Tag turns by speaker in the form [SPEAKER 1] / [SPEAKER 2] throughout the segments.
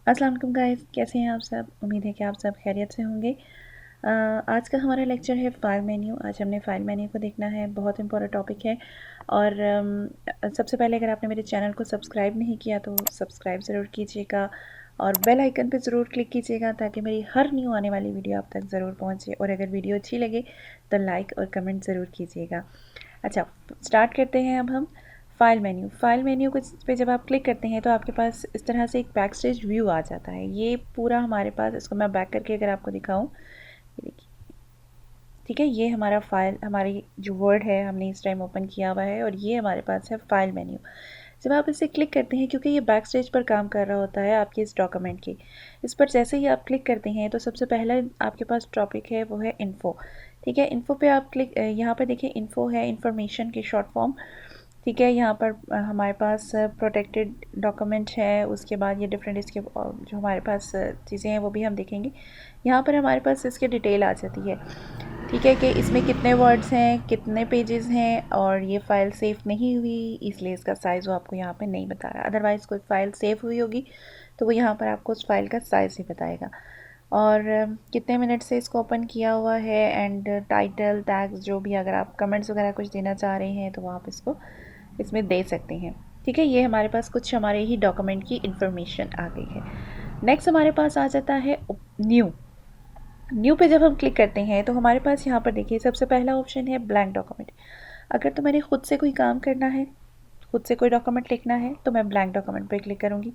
[SPEAKER 1] अस्सलाम वालेकुम गाइस, कैसे हैं आप सब। उम्मीद है कि आप सब खैरियत से होंगे। आज का हमारा लेक्चर है फाइल मेन्यू। आज हमने फाइल मेन्यू को देखना है, बहुत इंपॉर्टेंट टॉपिक है। और सबसे पहले अगर आपने मेरे चैनल को सब्सक्राइब नहीं किया तो सब्सक्राइब ज़रूर कीजिएगा और बेल आइकन पे ज़रूर क्लिक कीजिएगा ताकि मेरी हर न्यू आने वाली वीडियो आप तक ज़रूर पहुँचे। और अगर वीडियो अच्छी लगे तो लाइक और कमेंट ज़रूर कीजिएगा। अच्छा, स्टार्ट करते हैं अब हम। फाइल मेन्यू को पे जब आप क्लिक करते हैं तो आपके पास इस तरह से एक बैक स्टेज व्यू आ जाता है। ये पूरा हमारे पास, इसको मैं बैक करके अगर आपको दिखाऊं, ये देखिए, ठीक है, ये हमारा फाइल, हमारी जो वर्ड है हमने इस टाइम ओपन किया हुआ है और ये हमारे पास है फाइल मेन्यू। जब आप इसे क्लिक करते हैं, क्योंकि ये बैक स्टेज पर काम कर रहा होता है आपके इस डॉक्यूमेंट की, इस पर जैसे ही आप क्लिक करते हैं तो सबसे पहला आपके पास टॉपिक है वो है इन्फो। ठीक है, इन्फो पे आप क्लिक, यहाँ पर देखिए इन्फो है, इन्फॉर्मेशन की शॉर्ट फॉर्म। ठीक है, यहाँ पर हमारे पास प्रोटेक्टेड डॉक्यूमेंट है, उसके बाद ये डिफरेंट इसके जो हमारे पास चीज़ें हैं वो भी हम देखेंगे। यहाँ पर हमारे पास इसकी डिटेल आ जाती है। ठीक है, कि इसमें कितने वर्ड्स हैं, कितने पेजेस हैं, और ये फ़ाइल सेव नहीं हुई इसलिए इसका साइज़ वो आपको यहाँ पे नहीं बता रहा। अदरवाइज़ कोई फ़ाइल सेव हुई होगी तो वो यहाँ पर आपको उस फाइल का साइज़ ही बताएगा। और कितने मिनट से इसको ओपन किया हुआ है, एंड टाइटल टैग्स जो भी, अगर आप कमेंट्स वगैरह कुछ देना चाह रहे हैं तो आप इसको इसमें दे सकते हैं। ठीक है, ये हमारे पास कुछ हमारे ही डॉक्यूमेंट की इंफॉर्मेशन आ गई है। नेक्स्ट हमारे पास आ जाता है न्यू। न्यू पे जब हम क्लिक करते हैं तो हमारे पास यहाँ पर देखिए सबसे पहला ऑप्शन है ब्लैंक डॉक्यूमेंट। अगर तो मैंने खुद से कोई काम करना है, खुद से कोई डॉक्यूमेंट लिखना है तो मैं ब्लैंक डॉक्यूमेंट पे क्लिक करूँगी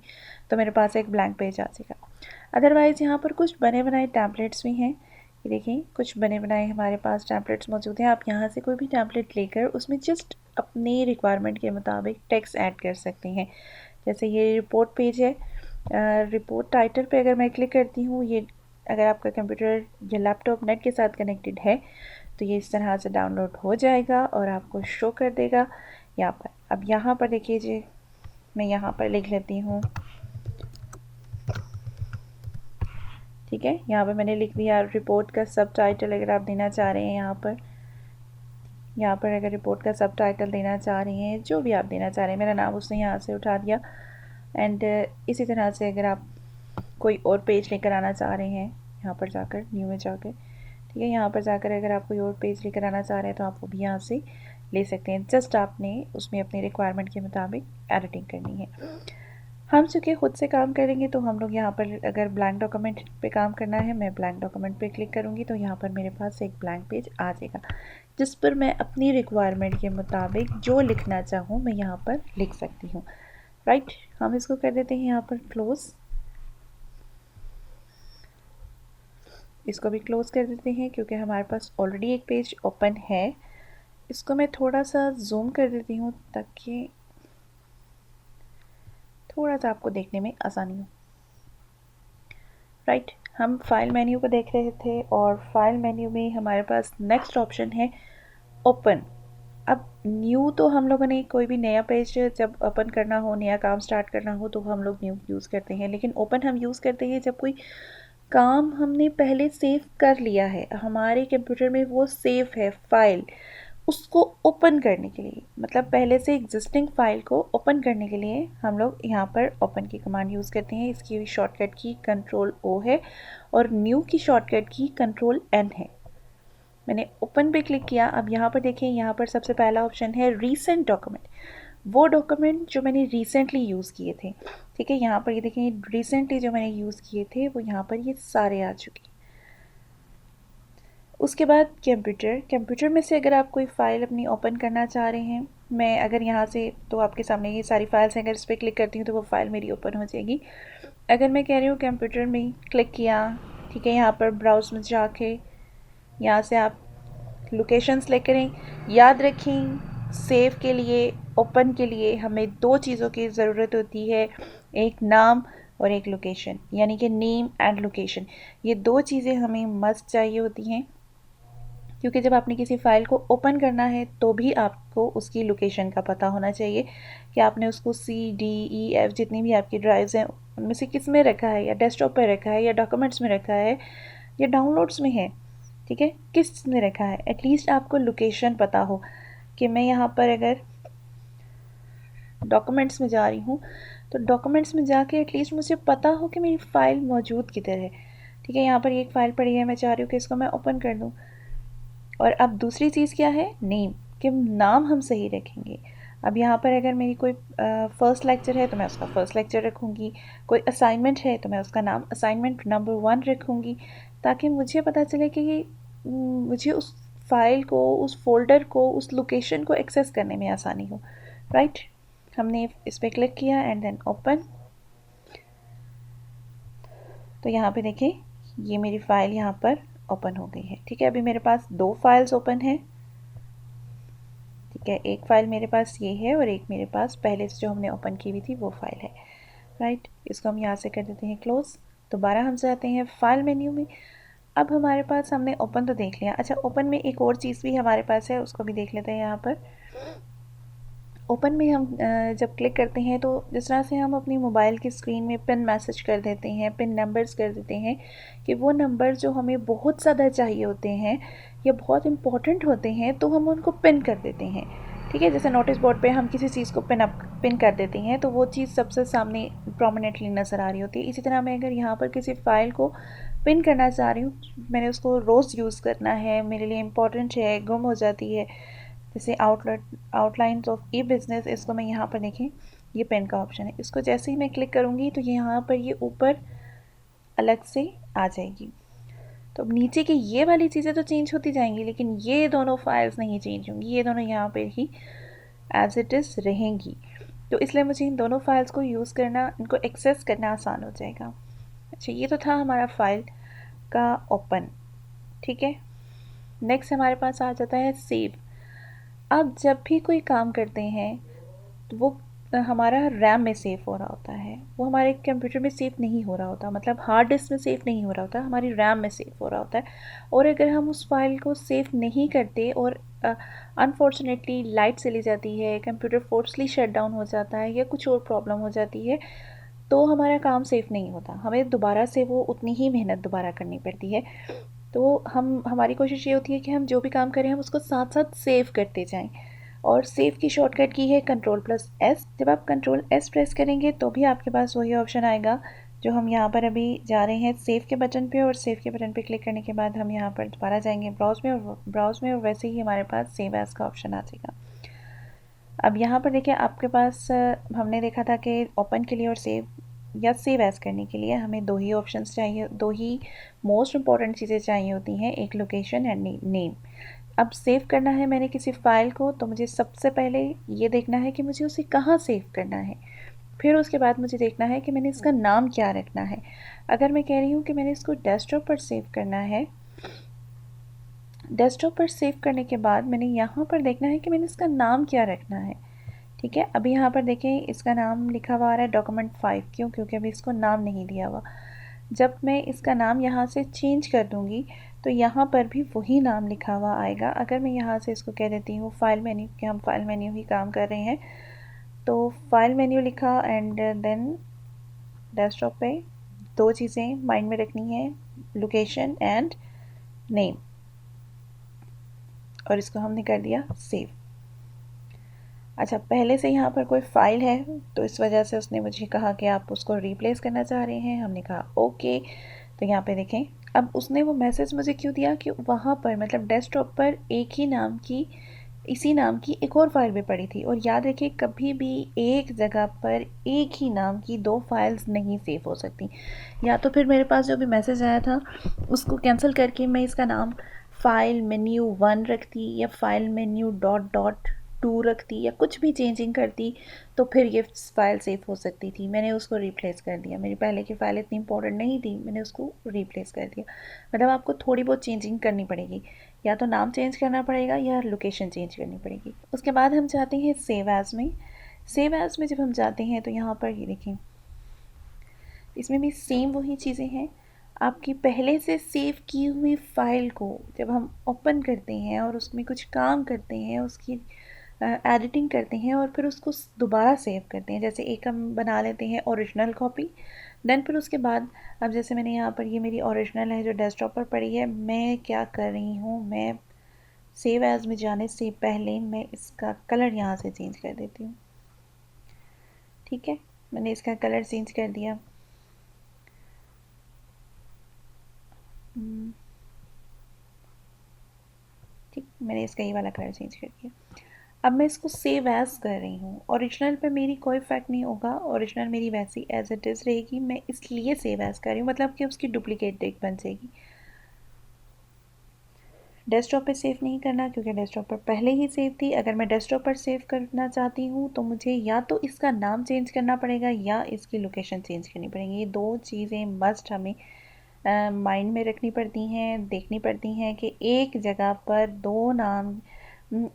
[SPEAKER 1] तो मेरे पास एक ब्लैंक पेज आ जाएगा। अदरवाइज़ यहाँ पर कुछ बने बनाए टैम्पलेट्स भी हैं। ये देखिए, कुछ बने बनाए हमारे पास टैम्पलेट्स मौजूद हैं। आप यहाँ से कोई भी टैम्पलेट लेकर उसमें जस्ट अपनी रिक्वायरमेंट के मुताबिक टेक्स्ट ऐड कर सकते हैं। जैसे ये रिपोर्ट पेज है, रिपोर्ट टाइटल पे अगर मैं क्लिक करती हूँ, ये अगर आपका कंप्यूटर या लैपटॉप नेट के साथ कनेक्टेड है तो ये इस तरह से डाउनलोड हो जाएगा और आपको शो कर देगा यहाँ पर। अब यहाँ पर देखिए जी, मैं यहाँ पर लिख लेती हूँ। ठीक है, यहाँ पर मैंने लिख दिया रिपोर्ट का सब टाइटल। अगर आप देना चाह रहे हैं यहाँ पर अगर रिपोर्ट का सब टाइटल देना चाह रही हैं, जो भी आप देना चाह रहे हैं, मेरा नाम उसने यहाँ से उठा दिया। एंड इसी तरह से अगर आप कोई और पेज लेकर आना चाह रहे हैं, यहाँ पर जाकर न्यू में जाकर, ठीक है, यहाँ पर जाकर अगर आप कोई और पेज लेकर आना चाह रहे हैं तो आप वो भी यहाँ से ले सकते हैं। जस्ट आपने उसमें अपनी रिक्वायरमेंट के मुताबिक एडिटिंग करनी है। हम चूँकि ख़ुद से काम करेंगे तो हम लोग यहाँ पर अगर ब्लैंक डॉक्यूमेंट पे काम करना है, मैं ब्लैंक डॉक्यूमेंट पे क्लिक करूँगी तो यहाँ पर मेरे पास एक ब्लैंक पेज आ जाएगा जिस पर मैं अपनी रिक्वायरमेंट के मुताबिक जो लिखना चाहूँ मैं यहाँ पर लिख सकती हूँ। राइट, हम इसको कर देते हैं यहाँ पर क्लोज़। इसको भी क्लोज़ कर देते हैं क्योंकि हमारे पास ऑलरेडी एक पेज ओपन है। इसको मैं थोड़ा सा जूम कर देती हूँ ताकि थोड़ा सा आपको देखने में आसानी हो। राइट, हम फाइल मेन्यू को देख रहे थे और फाइल मेन्यू में हमारे पास नेक्स्ट ऑप्शन है ओपन। अब न्यू तो हम लोगों ने कोई भी नया पेज जब ओपन करना हो, नया काम स्टार्ट करना हो तो हम लोग न्यू यूज़ करते हैं, लेकिन ओपन हम यूज़ करते हैं जब कोई काम हमने पहले सेव कर लिया है, हमारे कंप्यूटर में वो सेव है फाइल, उसको ओपन करने के लिए, मतलब पहले से एग्जिस्टिंग फाइल को ओपन करने के लिए हम लोग यहाँ पर ओपन की कमांड यूज़ करते हैं। इसकी शॉर्टकट की कंट्रोल ओ है और न्यू की शॉर्टकट की कंट्रोल एन है। मैंने ओपन पे क्लिक किया। अब यहाँ पर देखें, यहाँ पर सबसे पहला ऑप्शन है रीसेंट डॉक्यूमेंट, वो डॉक्यूमेंट जो मैंने रिसेंटली यूज़ किए थे। ठीक है, यहाँ पर ये देखें रिसेंटली जो मैंने यूज़ किए थे वो यहाँ पर ये सारे आ चुके। उसके बाद कंप्यूटर में से अगर आप कोई फ़ाइल अपनी ओपन करना चाह रहे हैं, मैं अगर यहाँ से, तो आपके सामने ये सारी फाइल्स हैं, अगर इस पर क्लिक करती हूँ तो वो फ़ाइल मेरी ओपन हो जाएगी। अगर मैं कह रही हूँ कंप्यूटर में क्लिक किया, ठीक है, यहाँ पर ब्राउज़ में जाके यहाँ से आप लोकेशन सेलेक्ट करें। याद रखें, सेव के लिए, ओपन के लिए हमें दो चीज़ों की ज़रूरत होती है, एक नाम और एक लोकेशन, यानी कि नेम एंड लोकेशन। ये दो चीज़ें हमें मस्ट चाहिए होती हैं, क्योंकि जब आपने किसी फ़ाइल को ओपन करना है तो भी आपको उसकी लोकेशन का पता होना चाहिए कि आपने उसको C, D, E, F जितनी भी आपकी ड्राइव्स हैं उनमें से किस में रखा है, या डेस्कटॉप पर रखा है, या डॉक्यूमेंट्स में रखा है, या डाउनलोड्स में है। ठीक है, किस में रखा है, एटलीस्ट आपको लोकेशन पता हो। कि मैं यहाँ पर अगर डॉक्यूमेंट्स में जा रही हूँ तो डॉक्यूमेंट्स में जाके एटलीस्ट मुझे पता हो कि मेरी फ़ाइल मौजूद किधर है। ठीक है, यहाँ पर एक फ़ाइल पड़ी है, मैं चाह रही हूँ कि इसको मैं ओपन कर दूँ। और अब दूसरी चीज़ क्या है, नेम, कि नाम हम सही रखेंगे। अब यहाँ पर अगर मेरी कोई फ़र्स्ट लेक्चर है तो मैं उसका फ़र्स्ट लेक्चर रखूँगी, कोई असाइनमेंट है तो मैं उसका नाम असाइनमेंट नंबर 1 रखूँगी, ताकि मुझे पता चले कि मुझे उस फाइल को, उस फ़ोल्डर को, उस लोकेशन को एक्सेस करने में आसानी हो। राइट, हमने इस पर क्लिक किया एंड देन ओपन। तो यहाँ पे देखें, ये मेरी फ़ाइल यहाँ पर ओपन हो गई है। ठीक है, अभी मेरे पास 2 फाइल्स ओपन हैं। ठीक है, एक फ़ाइल मेरे पास ये है और एक मेरे पास पहले से जो हमने ओपन की हुई थी वो फ़ाइल है। राइट, इसको हम यहाँ से कर देते हैं क्लोज़। दोबारा हम जाते हैं फ़ाइल मेन्यू में। अब हमारे पास, हमने ओपन तो देख लिया। अच्छा, ओपन में एक और चीज़ भी हमारे पास है, उसको भी देख लेते हैं। यहाँ पर ओपन में हम जब क्लिक करते हैं तो जिस तरह से हम अपनी मोबाइल की स्क्रीन में पिन मैसेज कर देते हैं, पिन नंबर्स कर देते हैं, कि वो नंबर जो हमें बहुत ज़्यादा चाहिए होते हैं या बहुत इम्पोर्टेंट होते हैं तो हम उनको पिन कर देते हैं। ठीक है, जैसे नोटिस बोर्ड पे हम किसी चीज़ को पिन कर देते हैं तो वो चीज़ सबसे सामने प्रोमिनेंटली नज़र आ रही होती है। इसी तरह मैं अगर यहाँ पर किसी फ़ाइल को पिन करना चाह रही हूँ, मैंने उसको रोज़ यूज़ करना है, मेरे लिए इम्पोर्टेंट है, गुम हो जाती है, जैसे आउटलाइंस ऑफ ई बिज़नेस, इसको मैं यहाँ पर देखें, ये पेन का ऑप्शन है, इसको जैसे ही मैं क्लिक करूँगी तो यहाँ पर ये ऊपर अलग से आ जाएगी। तो अब नीचे की ये वाली चीज़ें तो चेंज होती जाएंगी, लेकिन ये दोनों फाइल्स नहीं चेंज होंगी, ये दोनों यहाँ पर ही एज इट इज़ रहेंगी। तो इसलिए मुझे इन दोनों फाइल्स को यूज़ करना, इनको एक्सेस करना आसान हो जाएगा। अच्छा, ये तो था हमारा फाइल का ओपन। ठीक है, नेक्स्ट हमारे पास आ जाता है सेव। अब जब भी कोई काम करते हैं तो वो हमारा रैम में सेव हो रहा होता है, वो हमारे कंप्यूटर में सेव नहीं हो रहा होता, मतलब हार्ड डिस्क में सेव नहीं हो रहा होता, हमारी रैम में सेव हो रहा होता है। और अगर हम उस फाइल को सेव नहीं करते और अनफॉर्चुनेटली लाइट चली जाती है, कंप्यूटर फोर्सली शट डाउन हो जाता है या कुछ और प्रॉब्लम हो जाती है, तो हमारा काम सेव नहीं होता, हमें दोबारा से वो उतनी ही मेहनत दोबारा करनी पड़ती है। तो हमारी कोशिश ये होती है कि हम जो भी काम करें हम उसको साथ साथ सेव करते जाएं। और सेव की शॉर्टकट की है Ctrl+S। जब आप Ctrl+S प्रेस करेंगे तो भी आपके पास वही ऑप्शन आएगा जो हम यहाँ पर अभी जा रहे हैं सेव के बटन पे, और सेव के बटन पे क्लिक करने के बाद हम यहाँ पर दोबारा जाएंगे ब्राउज़ में और वैसे ही हमारे पास सेव एज़ का ऑप्शन आ जाएगा। अब यहाँ पर देखिए, आपके पास हमने देखा था कि ओपन के लिए और सेव या सेव एज़ करने के लिए हमें 2 ही ऑप्शंस चाहिए, 2 ही मोस्ट इम्पॉर्टेंट चीज़ें चाहिए होती हैं, एक लोकेशन एंड नेम। अब सेव करना है मैंने किसी फ़ाइल को, तो मुझे सबसे पहले ये देखना है कि मुझे उसे कहाँ सेव करना है। फिर उसके बाद मुझे देखना है कि मैंने इसका नाम क्या रखना है। अगर मैं कह रही हूँ कि मैंने इसको डेस्कटॉप पर सेव करना है, डेस्कटॉप पर सेव करने के बाद मैंने यहाँ पर देखना है कि मैंने इसका नाम क्या रखना है। ठीक है, अभी यहाँ पर देखें, इसका नाम लिखा हुआ आ रहा है डॉक्यूमेंट 5, क्यों? क्योंकि अभी इसको नाम नहीं दिया हुआ। जब मैं इसका नाम यहाँ से चेंज कर दूँगी तो यहाँ पर भी वही नाम लिखा हुआ आएगा। अगर मैं यहाँ से इसको कह देती हूँ फाइल मेन्यू, कि हम फाइल मेन्यू ही काम कर रहे हैं, तो फाइल मेन्यू लिखा एंड देन डेस्कटॉप पे 2 चीज़ें माइंड में रखनी है, लोकेशन एंड नेम, और इसको हमने कर दिया सेव। अच्छा, पहले से यहाँ पर कोई फ़ाइल है तो इस वजह से उसने मुझे कहा कि आप उसको रिप्लेस करना चाह रहे हैं, हमने कहा ओके। तो यहाँ पे देखें, अब उसने वो मैसेज मुझे क्यों दिया कि वहाँ पर, मतलब डेस्कटॉप पर एक ही नाम की, इसी नाम की एक और फाइल भी पड़ी थी। और याद रखिए, कभी भी एक जगह पर एक ही नाम की 2 फाइल्स नहीं सेव हो सकती। या तो फिर मेरे पास जो भी मैसेज आया था उसको कैंसिल करके मैं इसका नाम फाइल मेन्यू 1 रखती, या फाइल मेन्यू डॉट डॉट 2 रखती, या कुछ भी चेंजिंग करती, तो फिर ये फ़ाइल सेव हो सकती थी। मैंने उसको रिप्लेस कर दिया, मेरी पहले की फ़ाइल इतनी इंपॉर्टेंट नहीं थी, मैंने उसको रिप्लेस कर दिया। मतलब आपको थोड़ी बहुत चेंजिंग करनी पड़ेगी, या तो नाम चेंज करना पड़ेगा या लोकेशन चेंज करनी पड़ेगी। उसके बाद हम जाते हैं सेव एज़ में। सेव एज़ में जब हम जाते हैं तो यहाँ पर ये देखें, इसमें भी सेम वही चीज़ें हैं। आपकी पहले से सेव की हुई फ़ाइल को जब हम ओपन करते हैं और उसमें कुछ काम करते हैं, उसकी एडिटिंग करते हैं और फिर उसको दोबारा सेव करते हैं, जैसे एक हम बना लेते हैं ओरिजिनल कॉपी, देन फिर उसके बाद, अब जैसे मैंने यहाँ पर, ये मेरी ओरिजिनल है जो डेस्कटॉप पर पड़ी है, मैं क्या कर रही हूँ, मैं सेव एज़ में जाने से पहले मैं इसका कलर यहाँ से चेंज कर देती हूँ। ठीक है, मैंने इसका कलर चेंज कर दिया। ठीक, मैंने इसका ये वाला कलर चेंज कर दिया। अब मैं इसको सेव एज़ कर रही हूँ। ओरिजिनल पे मेरी कोई इफेक्ट नहीं होगा, ओरिजिनल मेरी वैसी एज इट इज़ रहेगी। मैं इसलिए सेव एज़ कर रही हूँ, मतलब कि उसकी डुप्लीकेट डिक बन जाएगी। डेस्कटॉप पे सेव नहीं करना, क्योंकि डेस्कटॉप पर पहले ही सेव थी। अगर मैं डेस्कटॉप पर सेव करना चाहती हूँ तो मुझे या तो इसका नाम चेंज करना पड़ेगा या इसकी लोकेशन चेंज करनी पड़ेगी। ये दो चीज़ें मस्ट हमें माइंड में रखनी पड़ती हैं, देखनी पड़ती हैं कि एक जगह पर दो नाम,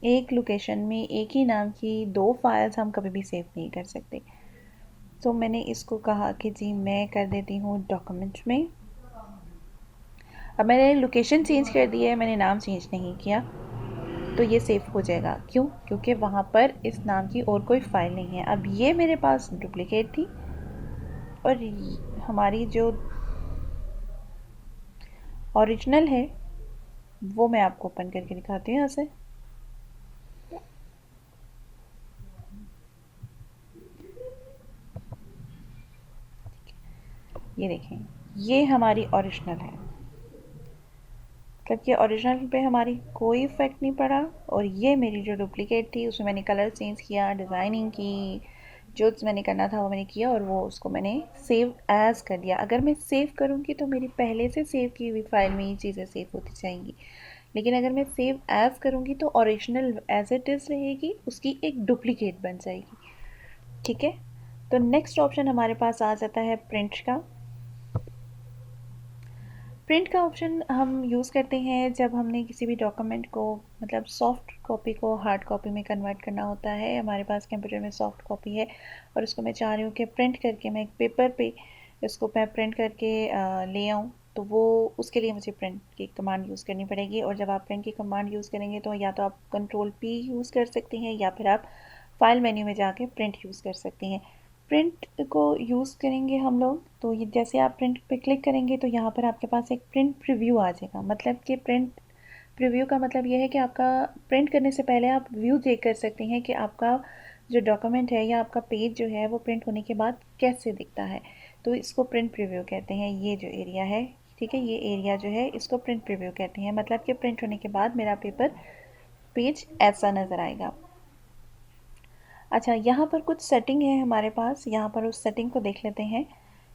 [SPEAKER 1] एक लोकेशन में एक ही नाम की दो फाइल्स हम कभी भी सेव नहीं कर सकते। तो मैंने इसको कहा कि जी मैं कर देती हूँ डॉक्यूमेंट में। अब मैंने लोकेशन चेंज कर दी है, मैंने नाम चेंज नहीं किया, तो ये सेव हो जाएगा। क्यों? क्योंकि वहाँ पर इस नाम की और कोई फ़ाइल नहीं है। अब ये मेरे पास डुप्लीकेट थी, और हमारी जो ओरिजिनल है वो मैं आपको ओपन करके दिखाती हूँ यहाँ से। ये देखें, ये हमारी ओरिजिनल है। मतलब कि ओरिजिनल पे हमारी कोई इफ़ेक्ट नहीं पड़ा, और ये मेरी जो डुप्लीकेट थी उसमें मैंने कलर चेंज किया, डिज़ाइनिंग की, जो मैंने करना था वो मैंने किया, और वो उसको मैंने सेव एज़ कर दिया। अगर मैं सेव करूँगी तो मेरी पहले से सेव की हुई फाइल में ये चीज़ें सेव होती जाएंगी, लेकिन अगर मैं सेव एज़ करूँगी तो ओरिजिनल एज इट इज़ रहेगी, उसकी एक डुप्लीकेट बन जाएगी। ठीक है, तो नेक्स्ट ऑप्शन हमारे पास आ जाता है प्रिंट का। प्रिंट का ऑप्शन हम यूज़ करते हैं जब हमने किसी भी डॉक्यूमेंट को, मतलब सॉफ्ट कॉपी को हार्ड कॉपी में कन्वर्ट करना होता है। हमारे पास कंप्यूटर में सॉफ्ट कॉपी है और उसको मैं चाह रही हूँ कि प्रिंट करके मैं एक पेपर पे इसको मैं प्रिंट करके ले आऊँ, तो वो उसके लिए मुझे प्रिंट की कमांड यूज़ करनी पड़ेगी। और जब आप प्रिंट की कमांड यूज़ करेंगे तो या तो आप Ctrl+P यूज़ कर सकती हैं, या फिर आप फाइल मेन्यू में जाके प्रिंट यूज़ कर सकती हैं। प्रिंट को यूज़ करेंगे हम लोग, तो ये जैसे आप प्रिंट पे क्लिक करेंगे तो यहाँ पर आपके पास एक प्रिंट प्रीव्यू आ जाएगा। मतलब कि प्रिंट प्रीव्यू का मतलब ये है कि आपका प्रिंट करने से पहले आप व्यू चेक कर सकते हैं कि आपका जो डॉक्यूमेंट है या आपका पेज जो है वो प्रिंट होने के बाद कैसे दिखता है। तो इसको प्रिंट प्रीव्यू कहते हैं, ये जो एरिया है। ठीक है, ये एरिया जो है इसको प्रिंट प्रीव्यू कहते हैं। मतलब कि प्रिंट होने के बाद मेरा पेज ऐसा नज़र आएगा। अच्छा, यहाँ पर कुछ सेटिंग है हमारे पास, यहाँ पर उस सेटिंग को देख लेते हैं।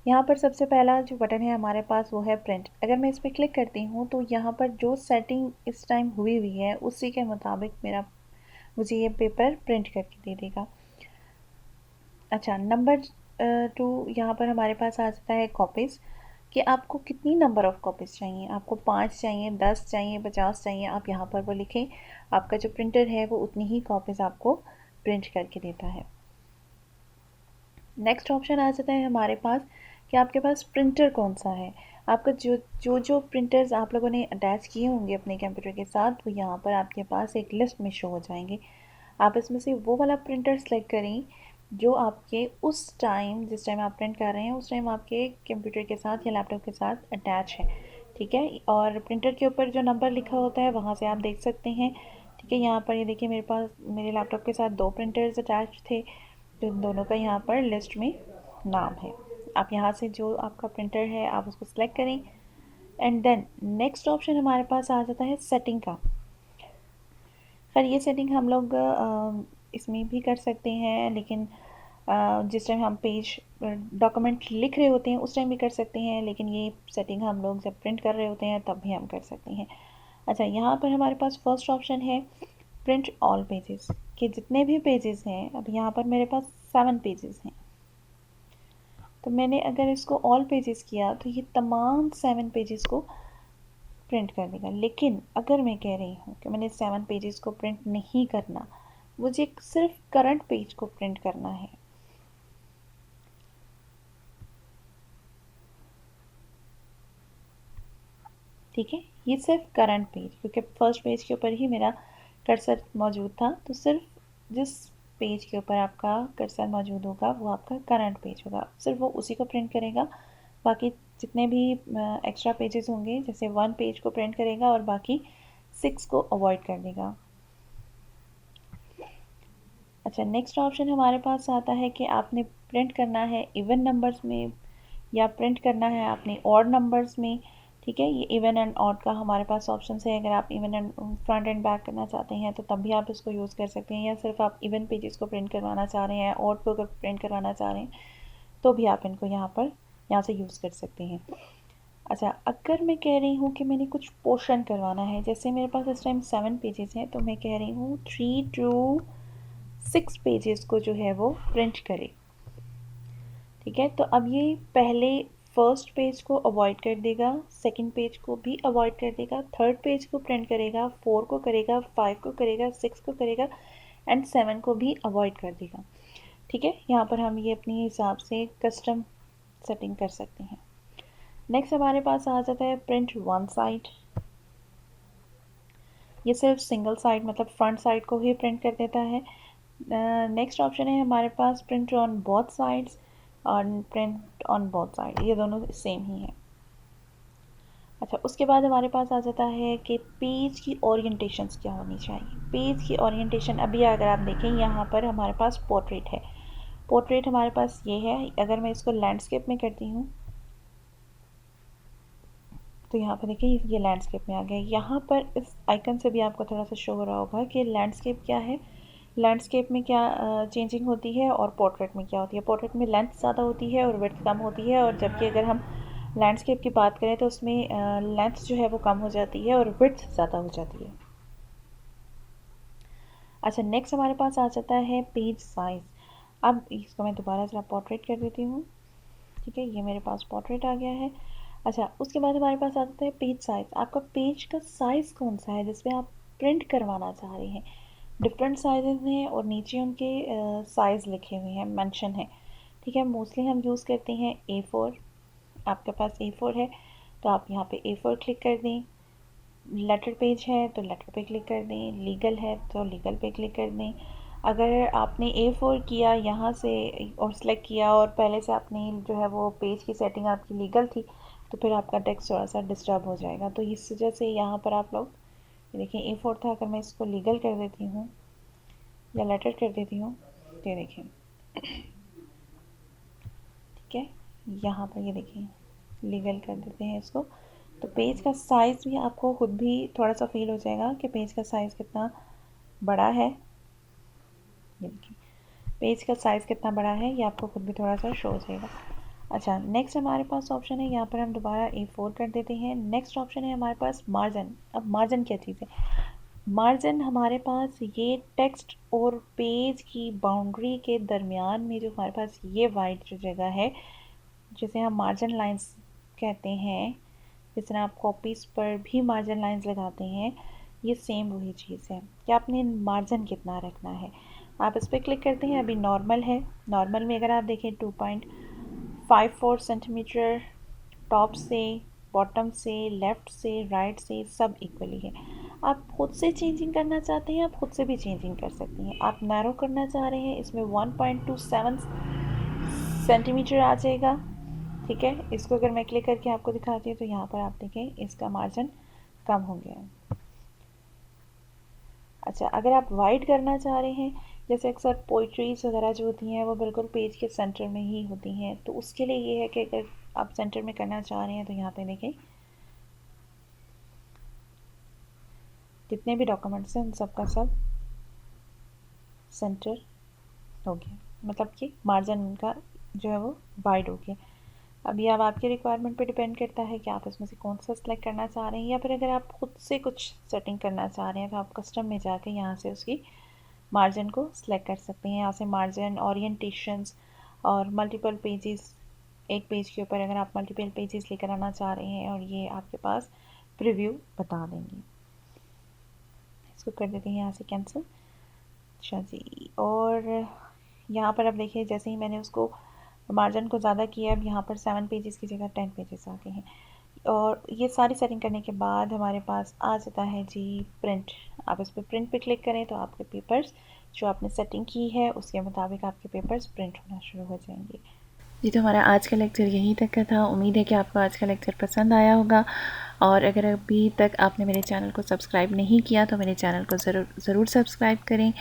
[SPEAKER 1] यहाँ पर सबसे पहला जो बटन है हमारे पास वो है प्रिंट। अगर मैं इस पर क्लिक करती हूँ तो यहाँ पर जो सेटिंग इस टाइम हुई हुई है उसी के मुताबिक मुझे ये पेपर प्रिंट करके दे देगा। अच्छा, नंबर 2 यहाँ पर हमारे पास आ जाता है कॉपीज़, कि आपको कितनी नंबर ऑफ़ कॉपीज़ चाहिए। आपको 5 चाहिए, 10 चाहिए, 50 चाहिए, आप यहाँ पर वो लिखें। आपका जो प्रिंटर है वो उतनी ही कॉपीज़ आपको प्रिंट करके देता है। नेक्स्ट ऑप्शन आ जाता है हमारे पास कि आपके पास प्रिंटर कौन सा है। आपका जो प्रिंटर्स आप लोगों ने अटैच किए होंगे अपने कंप्यूटर के साथ, वो यहाँ पर आपके पास एक लिस्ट में शो हो जाएंगे। आप इसमें से वो वाला प्रिंटर सेलेक्ट करें जो आपके उस टाइम, जिस टाइम आप प्रिंट कर रहे हैं उस टाइम आपके कंप्यूटर के साथ या लैपटॉप के साथ अटैच है। ठीक है, और प्रिंटर के ऊपर जो नंबर लिखा होता है वहाँ से आप देख सकते हैं। ठीक है, यहाँ पर ये देखिए मेरे पास मेरे लैपटॉप के साथ 2 प्रिंटर्स अटैच थे, तो इन दोनों का यहाँ पर लिस्ट में नाम है। आप यहाँ से जो आपका प्रिंटर है आप उसको सिलेक्ट करें, एंड देन नेक्स्ट ऑप्शन हमारे पास आ जाता है सेटिंग का। खैर ये सेटिंग हम लोग इसमें भी कर सकते हैं, लेकिन जिस टाइम हम पेज डॉक्यूमेंट लिख रहे होते हैं उस टाइम भी कर सकते हैं, लेकिन ये सेटिंग हम लोग जब प्रिंट कर रहे होते हैं तब भी हम कर सकते हैं। अच्छा, यहाँ पर हमारे पास फर्स्ट ऑप्शन है प्रिंट ऑल पेजेस, कि जितने भी पेजेस हैं, अब यहाँ पर मेरे पास 7 पेजेस हैं, तो मैंने अगर इसको ऑल पेजेस किया तो ये तमाम 7 पेजेस को प्रिंट कर देगा। लेकिन अगर मैं कह रही हूँ कि मैंने 7 पेजेस को प्रिंट नहीं करना, मुझे सिर्फ करंट पेज को प्रिंट करना है, ठीक है, ये सिर्फ करंट पेज, क्योंकि फर्स्ट पेज के ऊपर ही मेरा कर्सर मौजूद था, तो सिर्फ जिस पेज के ऊपर आपका कर्सर मौजूद होगा वो आपका करंट पेज होगा, सिर्फ वो उसी को प्रिंट करेगा। बाकी जितने भी एक्स्ट्रा पेजेस होंगे, जैसे 1 पेज को प्रिंट करेगा और बाकी 6 को अवॉइड कर देगा। अच्छा, नेक्स्ट ऑप्शन हमारे पास आता है कि आपने प्रिंट करना है इवन नंबर्स में या प्रिंट करना है आपने ऑड नंबर्स में, ठीक है। ये इवन एंड ऑड का हमारे पास ऑप्शन है। अगर आप even and front end back करना चाहते हैं तो तब भी आप इसको यूज़ कर सकते हैं, या सिर्फ आप इवन पेजेस को प्रिंट करवाना चाह रहे हैं, ऑड को अगर प्रिंट करवाना चाह रहे हैं तो भी आप इनको यहाँ से यूज़ कर सकते हैं। अच्छा, अगर मैं कह रही हूँ कि मैंने कुछ पोर्शन करवाना है, जैसे मेरे पास इस टाइम 7 पेजेस हैं, तो मैं कह रही हूँ 3 to 6 पेजेस को जो है वो प्रिंट करें, ठीक है। तो अब ये पहले फर्स्ट पेज को अवॉइड कर देगा, सेकंड पेज को भी अवॉइड कर देगा, थर्ड पेज को प्रिंट करेगा, 4 को करेगा, 5 को करेगा, 6 को करेगा एंड 7 को भी अवॉइड कर देगा, ठीक है। यहाँ पर हम ये अपने हिसाब से कस्टम सेटिंग कर सकते हैं। नेक्स्ट हमारे पास आ जाता है प्रिंट वन साइड। ये सिर्फ सिंगल साइड मतलब फ्रंट साइड को ही प्रिंट कर देता है। नेक्स्ट ऑप्शन है हमारे पास प्रिंट ऑन बोथ साइड्स और प्रिंट ऑन बोथ साइड, ये दोनों सेम ही है। अच्छा, उसके बाद हमारे पास आ जाता है कि पेज की ओरिएंटेशन क्या होनी चाहिए। पेज की ओरिएंटेशन अभी अगर आप देखें यहाँ पर हमारे पास पोर्ट्रेट है, पोर्ट्रेट हमारे पास ये है। अगर मैं इसको लैंडस्केप में करती हूँ तो यहाँ पर देखिए ये लैंडस्केप में आ गया। यहाँ पर इस आइकन से भी आपको थोड़ा सा शो हो रहा होगा कि लैंडस्केप क्या है, लैंडस्केप में क्या चेंजिंग होती है और पोर्ट्रेट में क्या होती है। पोर्ट्रेट में लेंथ ज़्यादा होती है और विड्थ कम होती है, और जबकि अगर हम लैंडस्केप की बात करें तो उसमें लेंथ जो है वो कम हो जाती है और विड्थ ज़्यादा हो जाती है। अच्छा, नेक्स्ट हमारे पास आ जाता है पेज साइज़। अब इसको मैं दोबारा ज़रा पोर्ट्रेट कर देती हूँ, ठीक है। ये मेरे पास पोर्ट्रेट आ गया है। अच्छा, उसके बाद हमारे पास आ जाता है पेज साइज़। आपका पेज का साइज़ कौन सा है जिसमें आप प्रिंट करवाना चाह रहे हैं। डिफरेंट साइजेस हैं और नीचे उनके साइज़ लिखे हुए हैं, मेंशन है, ठीक है। मोस्टली हम यूज़ करते हैं A4। आपके पास A4 है तो आप यहाँ पे A4 क्लिक कर दें। लेटर पेज है तो लेटर पे क्लिक कर दें, लीगल है तो लीगल पे क्लिक कर दें। अगर आपने A4 किया यहाँ से और सेलेक्ट किया और पहले से आपने जो है वो पेज की सेटिंग आपकी लीगल थी तो फिर आपका टेक्स्ट थोड़ा सा डिस्टर्ब हो जाएगा। तो इस वजह से यहाँ पर आप लोग देखिए A4 था, अगर मैं इसको लीगल कर देती हूँ या लेटर कर देती हूँ तो ये देखिए, ठीक है। यहाँ पर ये देखिए लीगल कर देते हैं इसको, तो पेज का साइज़ भी आपको खुद भी थोड़ा सा फील हो जाएगा कि पेज का साइज़ कितना बड़ा है। ये देखिए पेज का साइज़ कितना बड़ा है, ये आपको खुद भी थोड़ा सा शो हो जाएगा। अच्छा, नेक्स्ट हमारे पास ऑप्शन है, यहाँ पर हम दोबारा A4 कर देते हैं। नेक्स्ट ऑप्शन है हमारे पास मार्जिन। अब मार्जिन क्या चीज़ है, मार्जिन हमारे पास ये टेक्स्ट और पेज की बाउंड्री के दरमियान में जो हमारे पास ये वाइट जो जगह है जिसे हम मार्जिन लाइंस कहते हैं, जिस तरह आप कॉपीज़ पर भी मार्जिन लाइंस लगाते हैं, ये सेम वही चीज़ है कि आपने मार्जिन कितना रखना है। आप इस पर क्लिक करते हैं, अभी नॉर्मल है। नॉर्मल में अगर आप देखें 2.54 सेंटीमीटर टॉप से, बॉटम से, लेफ़्ट से, राइट से सब इक्वली है। आप खुद से चेंजिंग करना चाहते हैं, आप खुद से भी चेंजिंग कर सकते हैं। आप नैरो करना चाह रहे हैं, इसमें 1.27 सेंटीमीटर आ जाएगा, ठीक है। इसको अगर मैं क्लिक करके आपको दिखाती हूँ तो यहाँ पर आप देखें इसका मार्जिन कम हो गया है। अच्छा, अगर आप वाइड करना चाह रहे हैं, जैसे अक्सर पोइट्रीज वगैरह जो होती हैं वो बिल्कुल पेज के सेंटर में ही होती हैं, तो उसके लिए ये है कि अगर आप सेंटर में करना चाह रहे हैं तो यहाँ पे देखें जितने भी डॉक्यूमेंट्स हैं उन सब का सब सेंटर हो गया, मतलब कि मार्जिन उनका जो है वो वाइड हो गया। अभी अब आपके रिक्वायरमेंट पे डिपेंड करता है कि आप इसमें से कौन सा सिलेक्ट करना चाह रहे हैं, या फिर अगर आप खुद से कुछ सेटिंग करना चाह रहे हैं तो आप कस्टम में जाके यहाँ से उसकी मार्जिन को सिलेक्ट कर सकते हैं। यहाँ से मार्जिन, ओरिएंटेशंस और मल्टीपल पेजेस, एक पेज के ऊपर अगर आप मल्टीपल पेजेस लेकर आना चाह रहे हैं और ये आपके पास प्रीव्यू बता देंगे। इसको कर देते हैं यहाँ से कैंसिल। अच्छा जी, और यहाँ पर अब देखिए जैसे ही मैंने उसको मार्जिन को ज़्यादा किया, अब यहाँ पर 7 पेजेस की जगह 10 पेजेस आ गए हैं। और ये सारी सेटिंग करने के बाद हमारे पास आ जाता है जी प्रिंट। आप इस पर प्रिंट पे क्लिक करें तो आपके पेपर्स जो आपने सेटिंग की है उसके मुताबिक आपके पेपर्स प्रिंट होना शुरू हो जाएंगे। जी, तो हमारा आज का लेक्चर यहीं तक का था। उम्मीद है कि आपको आज का लेक्चर पसंद आया होगा, और अगर अभी तक आपने मेरे चैनल को सब्सक्राइब नहीं किया तो मेरे चैनल को ज़रूर सब्सक्राइब करें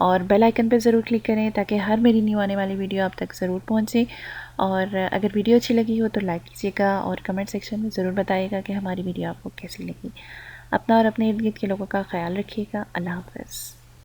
[SPEAKER 1] और बेल आइकन पर ज़रूर क्लिक करें, ताकि हर मेरी न्यू आने वाली वीडियो आप तक ज़रूर पहुँचे। और अगर वीडियो अच्छी लगी हो तो लाइक कीजिएगा और कमेंट सेक्शन में ज़रूर बताइएगा कि हमारी वीडियो आपको कैसी लगी। अपना और अपने इर्द गिर्द के लोगों का ख्याल रखिएगा। अल्लाह हाफ़िज़।